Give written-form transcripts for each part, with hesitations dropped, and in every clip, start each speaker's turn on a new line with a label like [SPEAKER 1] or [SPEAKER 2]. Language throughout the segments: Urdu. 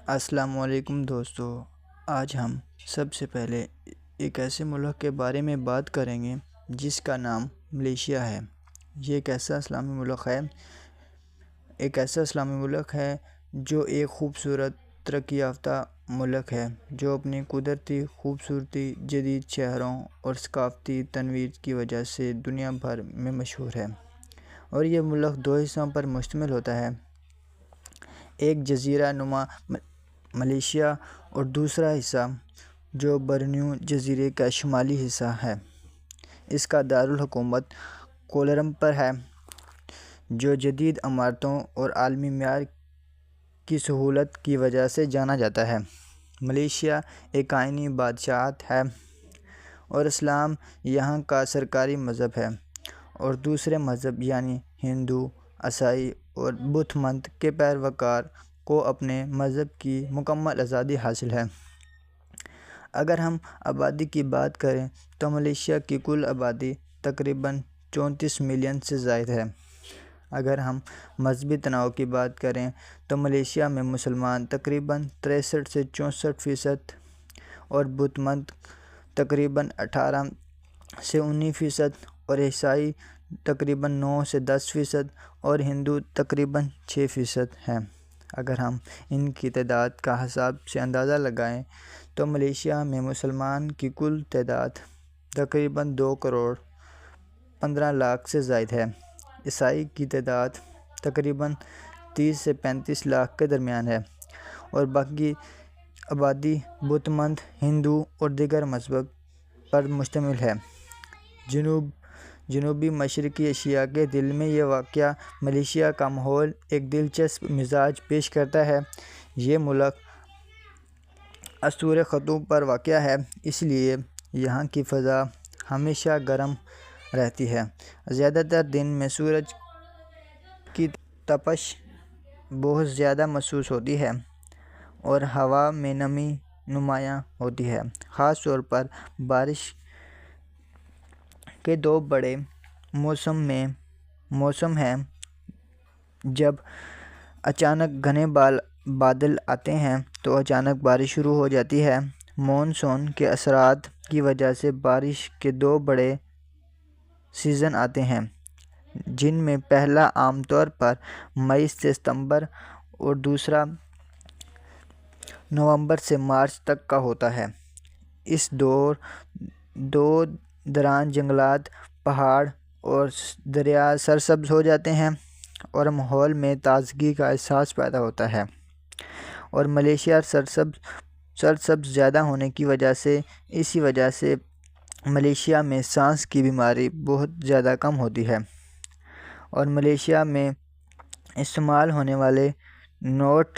[SPEAKER 1] السلام علیکم دوستو، آج ہم سب سے پہلے ایک ایسے ملک کے بارے میں بات کریں گے جس کا نام ملیشیا ہے۔ یہ ایک ایسا اسلامی ملک ہے جو ایک خوبصورت ترقی یافتہ ملک ہے جو اپنی قدرتی خوبصورتی، جدید شہروں اور ثقافتی تنوع کی وجہ سے دنیا بھر میں مشہور ہے، اور یہ ملک دو حصوں پر مشتمل ہوتا ہے، ایک جزیرہ نما ملیشیا اور دوسرا حصہ جو بورنیو جزیرے کا شمالی حصہ ہے۔ اس کا دارالحکومت کوالالمپور ہے، جو جدید عمارتوں اور عالمی معیار کی سہولت کی وجہ سے جانا جاتا ہے۔ ملیشیا ایک آئینی بادشاہت ہے اور اسلام یہاں کا سرکاری مذہب ہے، اور دوسرے مذہب یعنی ہندو، عیسائی اور بدھ مت کے پیروکار کو اپنے مذہب کی مکمل آزادی حاصل ہے۔ اگر ہم آبادی کی بات کریں تو ملیشیا کی کل آبادی تقریباً 34 ملین سے زائد ہے۔ اگر ہم مذہبی تنوع کی بات کریں تو ملیشیا میں مسلمان تقریباً 63 سے 64% اور بدھ مت تقریباً 18 سے 19% اور عیسائی تقریباً 9 سے 10% اور ہندو تقریباً 6% ہیں۔ اگر ہم ان کی تعداد کا حساب سے اندازہ لگائیں تو ملیشیا میں مسلمان کی کل تعداد تقریباً 2 کروڑ 15 لاکھ سے زائد ہے۔ عیسائی کی تعداد تقریباً 30 سے 35 لاکھ کے درمیان ہے، اور باقی آبادی بدھ مت، ہندو اور دیگر مذاہب پر مشتمل ہے۔ جنوبی مشرقی ایشیا کے دل میں یہ واقع ملیشیا کا ماحول ایک دلچسپ مزاج پیش کرتا ہے۔ یہ ملک عصور خطوں پر واقع ہے، اس لیے یہاں کی فضا ہمیشہ گرم رہتی ہے۔ زیادہ تر دن میں سورج کی تپش بہت زیادہ محسوس ہوتی ہے اور ہوا میں نمی نمایاں ہوتی ہے۔ خاص طور پر بارش کے دو بڑے موسم ہیں، جب اچانک گھنے بادل آتے ہیں تو اچانک بارش شروع ہو جاتی ہے۔ مون سون کے اثرات کی وجہ سے بارش کے دو بڑے سیزن آتے ہیں، جن میں پہلا عام طور پر مئی سے ستمبر اور دوسرا نومبر سے مارچ تک کا ہوتا ہے۔ اس دوران جنگلات، پہاڑ اور دریا سرسبز ہو جاتے ہیں اور ماحول میں تازگی کا احساس پیدا ہوتا ہے، اور ملیشیا سرسبز زیادہ ہونے کی وجہ سے ملیشیا میں سانس کی بیماری بہت زیادہ کم ہوتی ہے، اور ملیشیا میں استعمال ہونے والے نوٹ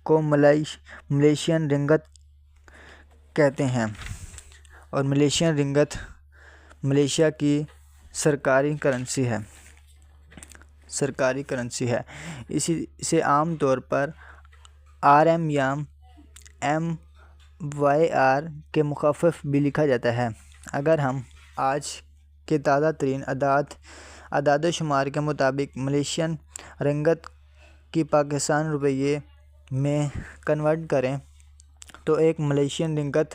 [SPEAKER 1] کو ملیشین رنگت کہتے ہیں، اور ملیشین رنگت ملیشیا کی سرکاری کرنسی ہے۔ اسے عام طور پر RM یا MYR کے مخفف بھی لکھا جاتا ہے۔ اگر ہم آج کے تازہ ترین اعداد و شمار کے مطابق ملیشین رنگت کی پاکستانی روپے میں کنورٹ کریں تو ایک ملیشین رنگت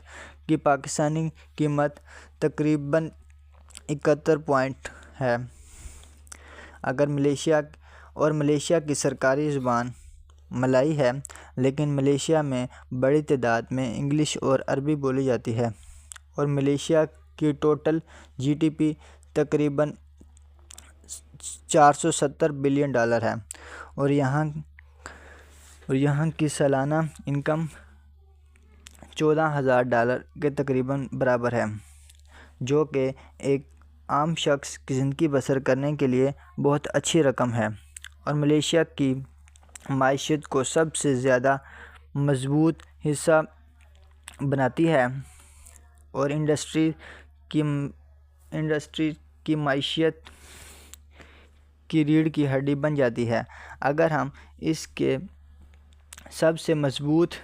[SPEAKER 1] کی پاکستانی قیمت تقریباً 71 پوائنٹ ہے۔ ملیشیا کی سرکاری زبان ملائی ہے، لیکن ملیشیا میں بڑی تعداد میں انگلش اور عربی بولی جاتی ہے، اور ملیشیا کی ٹوٹل GDP تقریباً $470 بلین ہے، اور یہاں کی سالانہ انکم $14,000 کے تقریباً برابر ہے، جو کہ ایک عام شخص کی زندگی بسر کرنے کے لیے بہت اچھی رقم ہے، اور ملیشیا کی معیشت کو سب سے زیادہ مضبوط حصہ بناتی ہے، اور انڈسٹری کی معیشت کی ریڑھ کی ہڈی بن جاتی ہے۔ اگر ہم اس کے سب سے مضبوط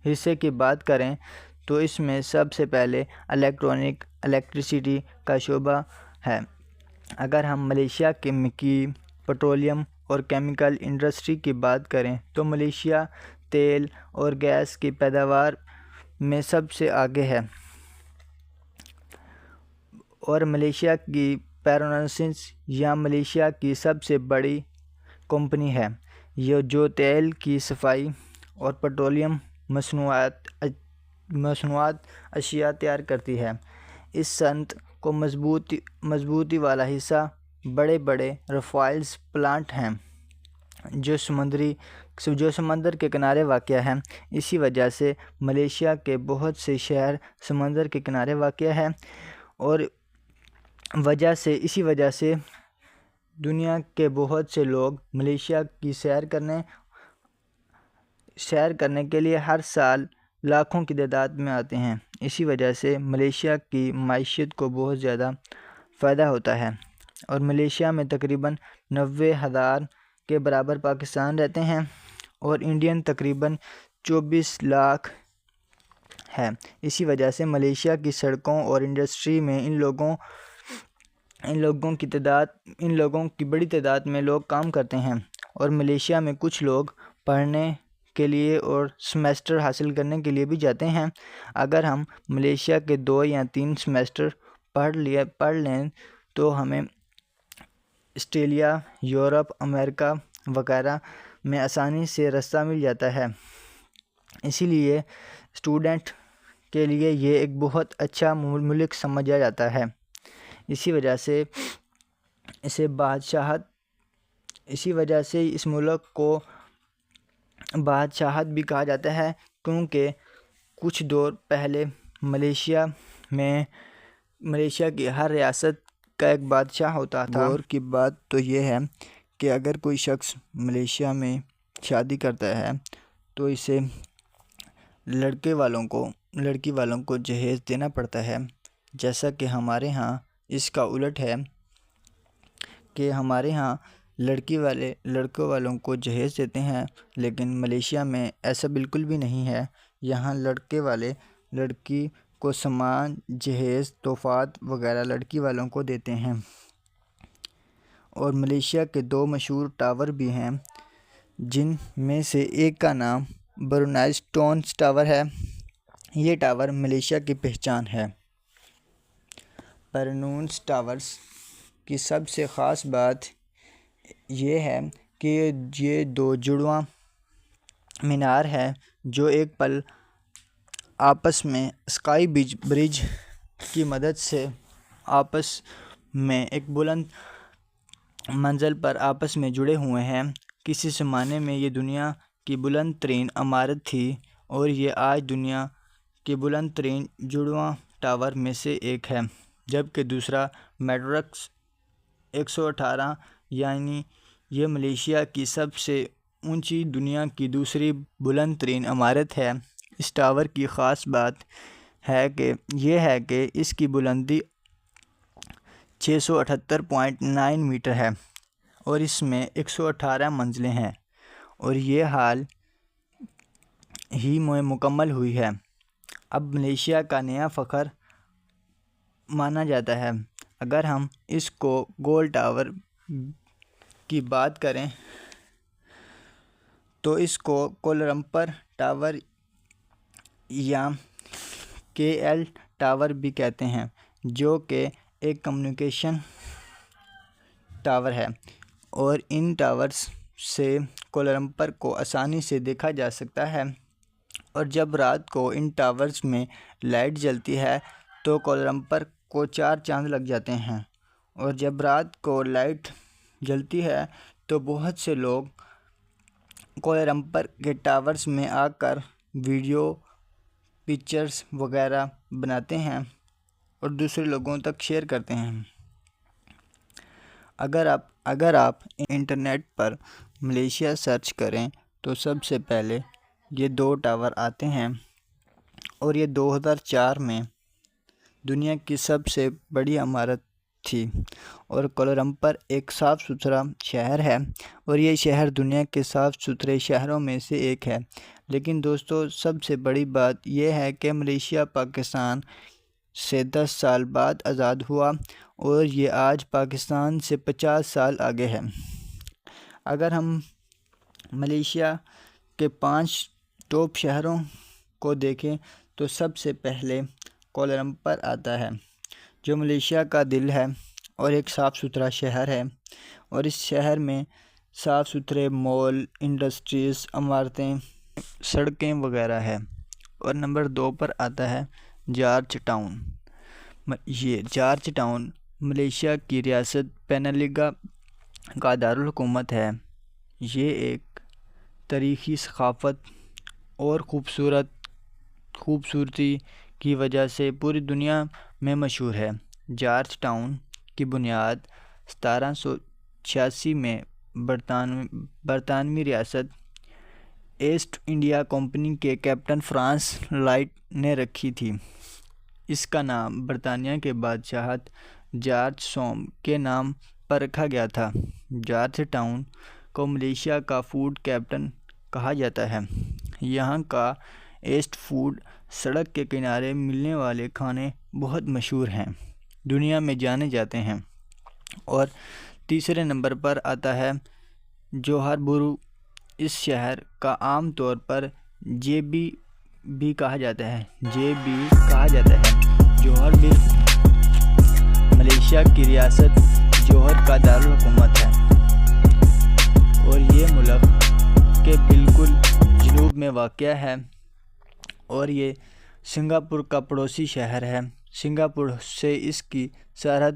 [SPEAKER 1] حصے کی بات کریں تو اس میں سب سے پہلے الیکٹریسٹی کا شعبہ ہے۔ اگر ہم ملیشیا کی پٹرولیم اور کیمیکل انڈسٹری کی بات کریں تو ملیشیا تیل اور گیس کی پیداوار میں سب سے آگے ہے، اور ملیشیا کی پیٹرونس یا ملیشیا کی سب سے بڑی کمپنی ہے یہ جو تیل کی صفائی اور پیٹرولیم مصنوعات اشیاء تیار کرتی ہے۔ اس صنعت کو مضبوطی والا حصہ بڑے بڑے رافائنس پلانٹ ہیں جو سمندر کے کنارے واقع ہیں۔ اسی وجہ سے ملیشیا کے بہت سے شہر سمندر کے کنارے واقع ہیں، اور اسی وجہ سے دنیا کے بہت سے لوگ ملیشیا کی سیر کرنے کے لیے ہر سال لاکھوں کی تعداد میں آتے ہیں۔ اسی وجہ سے ملیشیا کی معیشت کو بہت زیادہ فائدہ ہوتا ہے، اور ملیشیا میں تقریباً 90,000 کے برابر پاکستان رہتے ہیں، اور انڈین تقریباً 24 لاکھ ہے۔ اسی وجہ سے ملیشیا کی سڑکوں اور انڈسٹری میں ان لوگوں کی بڑی تعداد میں لوگ کام کرتے ہیں، اور ملیشیا میں کچھ لوگ پڑھنے کے لیے اور سیمسٹر حاصل کرنے کے لیے بھی جاتے ہیں۔ اگر ہم ملیشیا کے 2 یا 3 سیمسٹر پڑھ لیں تو ہمیں آسٹریلیا، یورپ، امریکہ وغیرہ میں آسانی سے راستہ مل جاتا ہے۔ اسی لیے اسٹوڈنٹ کے لیے یہ ایک بہت اچھا ملک سمجھا جاتا ہے۔ اسی وجہ سے اس ملک کو بادشاہت بھی کہا جاتا ہے، کیونکہ کچھ دور پہلے ملیشیا کی ہر ریاست کا ایک بادشاہ ہوتا تھا۔ غور کی بات تو یہ ہے کہ اگر کوئی شخص ملیشیا میں شادی کرتا ہے تو اسے لڑکی والوں کو جہیز دینا پڑتا ہے، جیسا کہ ہمارے ہاں اس کا الٹ ہے کہ ہمارے ہاں لڑکوں والوں کو جہیز دیتے ہیں، لیکن ملیشیا میں ایسا بالکل بھی نہیں ہے۔ یہاں لڑکے والے لڑکی کو سامان، جہیز، تحفات وغیرہ لڑکی والوں کو دیتے ہیں۔ اور ملیشیا کے 2 مشہور ٹاور بھی ہیں، جن میں سے ایک کا نام برونائی اسٹونز ٹاور ہے۔ یہ ٹاور ملیشیا کی پہچان ہے۔ برونائی ٹاورز کی سب سے خاص بات یہ ہے کہ یہ 2 جڑواں مینار ہیں جو ایک پل آپس میں اسکائی برج کی مدد سے آپس میں ایک بلند منزل پر آپس میں جڑے ہوئے ہیں۔ کسی زمانے میں یہ دنیا کی بلند ترین عمارت تھی، اور یہ آج دنیا کے بلند ترین جڑواں ٹاور میں سے ایک ہے، جبکہ دوسرا میٹرکس 118 یعنی یہ ملیشیا کی سب سے اونچی دنیا کی دوسری بلند ترین عمارت ہے۔ اس ٹاور کی خاص بات یہ ہے کہ اس کی بلندی 678.9 میٹر ہے، اور اس میں 118 منزلیں ہیں، اور یہ حال ہی میں مکمل ہوئی ہے۔ اب ملیشیا کا نیا فخر مانا جاتا ہے۔ اگر ہم اس کو گول ٹاور کی بات کریں تو اس کو کوالالمپر ٹاور یا KL ٹاور بھی کہتے ہیں، جو کہ ایک کمیونیکیشن ٹاور ہے، اور ان ٹاورز سے کوالالمپر کو آسانی سے دیکھا جا سکتا ہے۔ اور جب رات کو ان ٹاورز میں لائٹ جلتی ہے تو کوالالمپر کو 4 چاند لگ جاتے ہیں، اور جب رات کو لائٹ جلتی ہے تو بہت سے لوگ کوالالمپر کے ٹاورز میں آ کر ویڈیو، پکچرز وغیرہ بناتے ہیں اور دوسرے لوگوں تک شیئر کرتے ہیں۔ اگر آپ انٹرنیٹ پر ملیشیا سرچ کریں تو سب سے پہلے یہ 2 ٹاور آتے ہیں، اور یہ 2004 میں دنیا کی سب سے بڑی عمارت تھی۔ اور کوالالمپر ایک صاف ستھرا شہر ہے، اور یہ شہر دنیا کے صاف ستھرے شہروں میں سے ایک ہے۔ لیکن دوستو، سب سے بڑی بات یہ ہے کہ ملیشیا پاکستان سے 10 سال بعد آزاد ہوا، اور یہ آج پاکستان سے 50 سال آگے ہے۔ اگر ہم ملیشیا کے 5 ٹاپ شہروں کو دیکھیں تو سب سے پہلے کوالالمپور آتا ہے، جو ملیشیا کا دل ہے اور ایک صاف ستھرا شہر ہے، اور اس شہر میں صاف ستھرے مال، انڈسٹریز، عمارتیں، سڑکیں وغیرہ ہے۔ اور نمبر 2 پر آتا ہے جارج ٹاؤن۔ یہ جارج ٹاؤن ملیشیا کی ریاست پینالنگا کا دارالحکومت ہے۔ یہ ایک تاریخی ثقافت اور خوبصورتی کی وجہ سے پوری دنیا میں مشہور ہے۔ جارج ٹاؤن کی بنیاد 1786 میں برطانوی ریاست ایسٹ انڈیا کمپنی کے کیپٹن فرانس لائٹ نے رکھی تھی۔ اس کا نام برطانیہ کے بادشاہت جارج سوم کے نام پر رکھا گیا تھا۔ جارج ٹاؤن کو ملیشیا کا فوڈ کیپٹل کہا جاتا ہے۔ یہاں کا اسٹریٹ فوڈ، سڑک کے کنارے ملنے والے کھانے بہت مشہور ہیں، دنیا میں جانے جاتے ہیں۔ اور تیسرے نمبر پر آتا ہے جوہر بارو۔ اس شہر کا عام طور پر جے بی کہا جاتا ہے۔ جوہر بھی ملیشیا کی ریاست جوہر کا دارالحکومت ہے، اور یہ ملک کے بالکل جنوب میں واقع ہے، اور یہ سنگاپور کا پڑوسی شہر ہے۔ سنگاپور سے اس کی سرحد